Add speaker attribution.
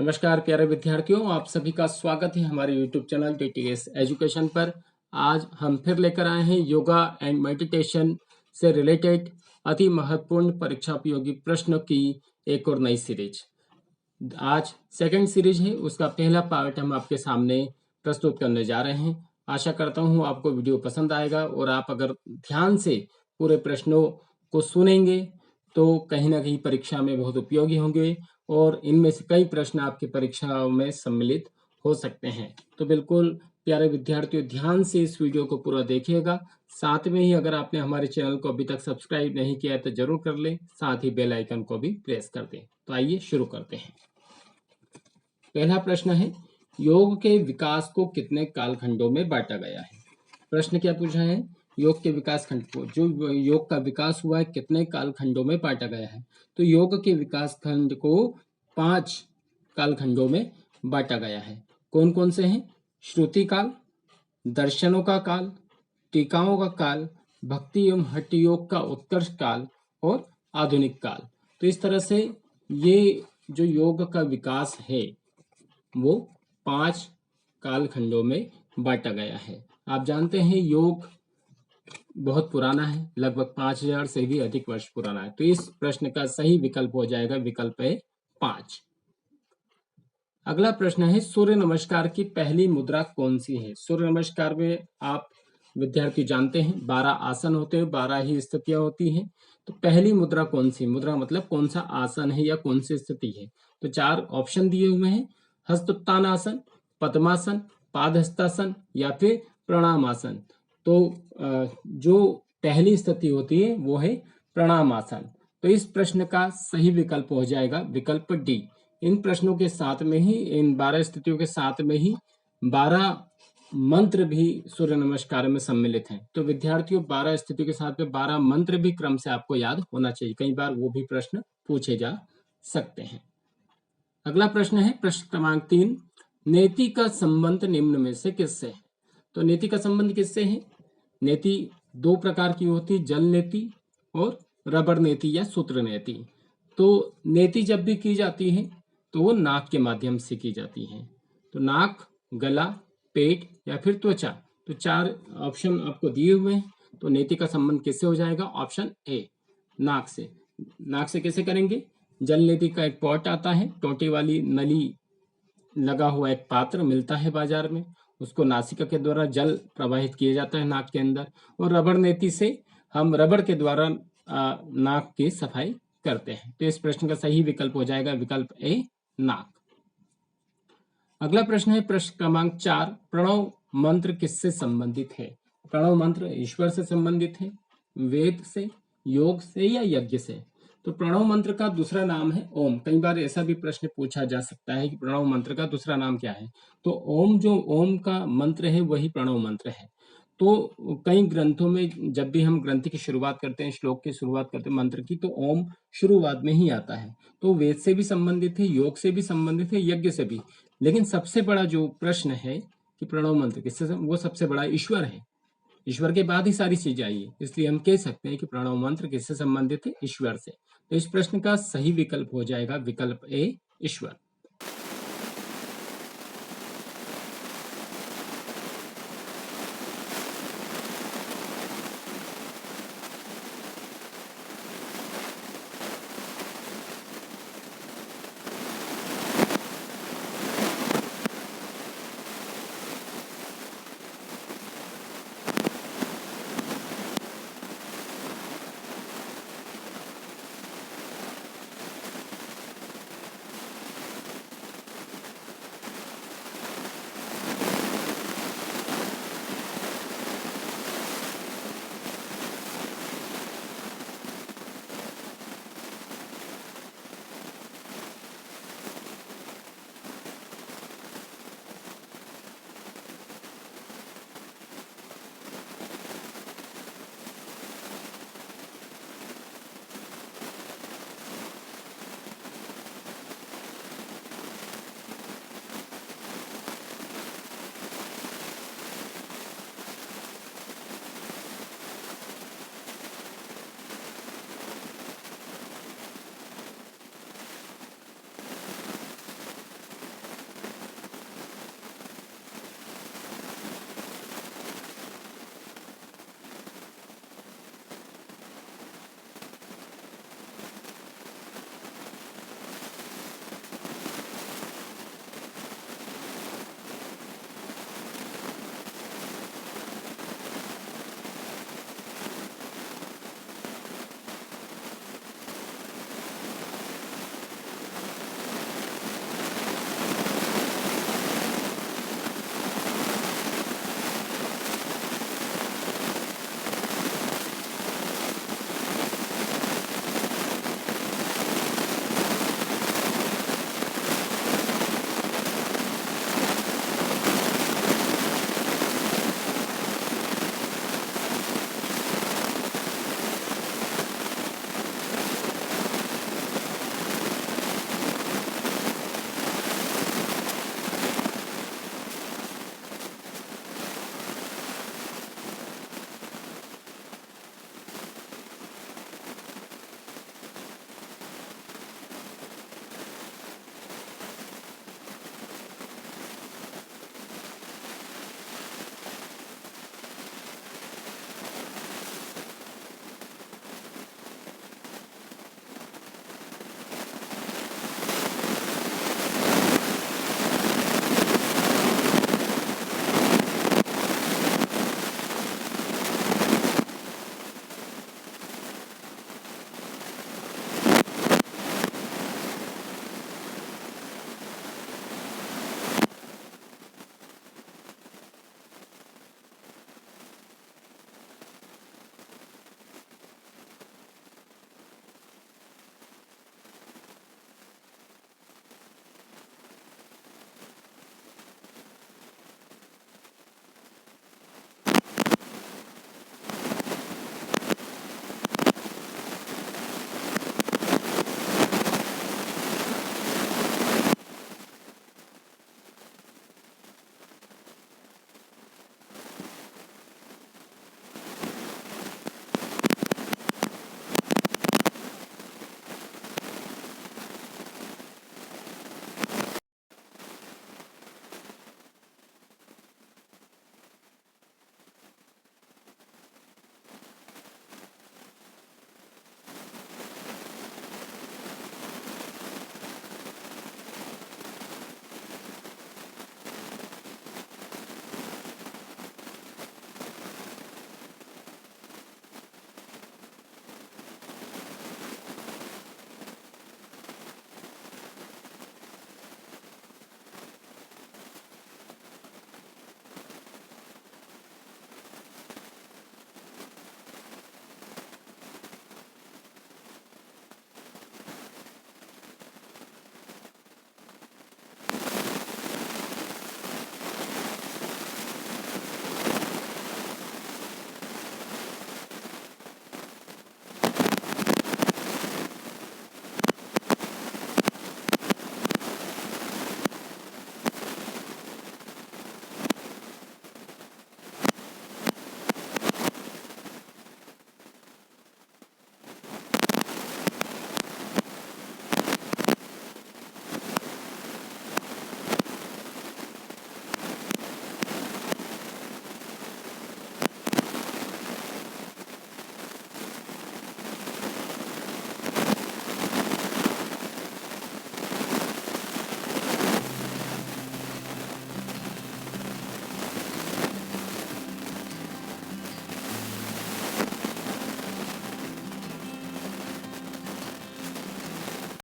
Speaker 1: नमस्कार प्यारे विद्यार्थियों, आप सभी का स्वागत है हमारे YouTube चैनल TTS एजुकेशन पर। आज हम फिर लेकर आए हैं योगा एंड मेडिटेशन से रिलेटेड अति महत्वपूर्ण परीक्षा उपयोगी प्रश्नों की एक और नई सीरीज। आज सेकंड सीरीज है, उसका पहला पार्ट हम आपके सामने प्रस्तुत करने जा रहे हैं। आशा करता हूँ आपको वीडियो पसंद आएगा और आप अगर ध्यान से पूरे प्रश्नों को सुनेंगे तो कहीं ना कहीं परीक्षा में बहुत उपयोगी होंगे और इनमें से कई प्रश्न आपकी परीक्षाओं में सम्मिलित हो सकते हैं। तो बिल्कुल प्यारे विद्यार्थियों, ध्यान से इस वीडियो को पूरा देखिएगा। साथ में ही अगर आपने हमारे चैनल को अभी तक सब्सक्राइब नहीं किया है तो जरूर कर लें, साथ ही बेल आइकन को भी प्रेस कर दें। तो आइए शुरू करते हैं। पहला प्रश्न है, योग के विकास को कितने कालखंडों में बांटा गया है। प्रश्न क्या पूछा है, योग के विकास खंड को, जो योग का विकास हुआ है कितने कालखंडों में बांटा गया है। तो योग के विकास खंड को 5 कालखंडों में बांटा गया है। कौन कौन से हैं? श्रुति काल, दर्शनों का काल, टीकाओं का काल, भक्ति एवं हठ योग का उत्कर्ष काल और आधुनिक काल। तो इस तरह से ये जो योग का विकास है वो 5 कालखंडों में बांटा गया है। आप जानते हैं योग बहुत पुराना है, लगभग 5000 से भी अधिक वर्ष पुराना है। तो इस प्रश्न का सही विकल्प हो जाएगा विकल्प है 5। अगला प्रश्न है, सूर्य नमस्कार की पहली मुद्रा कौन सी है। सूर्य नमस्कार में आप विद्यार्थी जानते हैं 12 आसन होते हैं, 12 ही स्थितियां होती हैं। तो पहली मुद्रा कौन सी, मुद्रा मतलब कौन सा आसन है या कौन सी स्थिति है। तो 4 ऑप्शन दिए हुए हैं, हस्तोत्तानासन, पद्मासन, पादहस्तासन या फिर प्रणामासन। तो जो पहली स्थिति होती है वो है प्रणामासन। तो इस प्रश्न का सही विकल्प हो जाएगा विकल्प डी। इन प्रश्नों के साथ में ही, इन 12 स्थितियों के साथ में ही 12 मंत्र भी सूर्य नमस्कार में सम्मिलित हैं। तो विद्यार्थियों 12 स्थितियों के साथ में 12 मंत्र भी क्रम से आपको याद होना चाहिए, कई बार वो भी प्रश्न पूछे जा सकते हैं। अगला प्रश्न है प्रश्न क्रमांक 3, नेति का संबंध निम्न में से किससे है। तो नेति का संबंध किससे है। नेति 2 प्रकार की होती है, जल नेति और रबड़ नेति या सूत्र नेति। तो नेति जब भी की जाती है तो वो नाक के माध्यम से की जाती है। तो नाक, गला, पेट या फिर त्वचा। तो 4 ऑप्शन आपको दिए हुए हैं। तो नेति का संबंध किससे हो जाएगा, ऑप्शन ए, नाक से। नाक से कैसे करेंगे, जल नेति का एक पॉट आता है, टोटी वाली नली लगा हुआ एक पात्र मिलता है बाजार में, उसको नासिका के द्वारा जल प्रवाहित किया जाता है नाक के अंदर। और रबड़ नेति से हम रबड़ के द्वारा नाक की सफाई करते हैं। तो इस प्रश्न का सही विकल्प हो जाएगा विकल्प ए, नाक। अगला प्रश्न है प्रश्न क्रमांक 4, प्रणव मंत्र किससे संबंधित है। प्रणव मंत्र ईश्वर से संबंधित है, वेद से, योग से या यज्ञ से। तो प्रणव मंत्र का दूसरा नाम है ओम। कई बार ऐसा भी प्रश्न पूछा जा सकता है कि प्रणव मंत्र का दूसरा नाम क्या है। तो ओम, जो ओम का मंत्र है वही प्रणव मंत्र है। तो कई ग्रंथों में जब भी हम ग्रंथ की शुरुआत करते हैं, श्लोक की शुरुआत करते हैं मंत्र की, तो ओम शुरुआत में ही आता है। तो वेद से भी संबंधित है, योग से भी संबंधित है, यज्ञ से भी। लेकिन सबसे बड़ा जो प्रश्न है कि प्रणव मंत्र किससे, वो सबसे बड़ा ईश्वर है। ईश्वर के बाद ही सारी चीजें आई है, इसलिए हम कह सकते हैं कि प्रणव मंत्र किससे संबंधित है, ईश्वर से। तो इस प्रश्न का सही विकल्प हो जाएगा विकल्प ए, ईश्वर।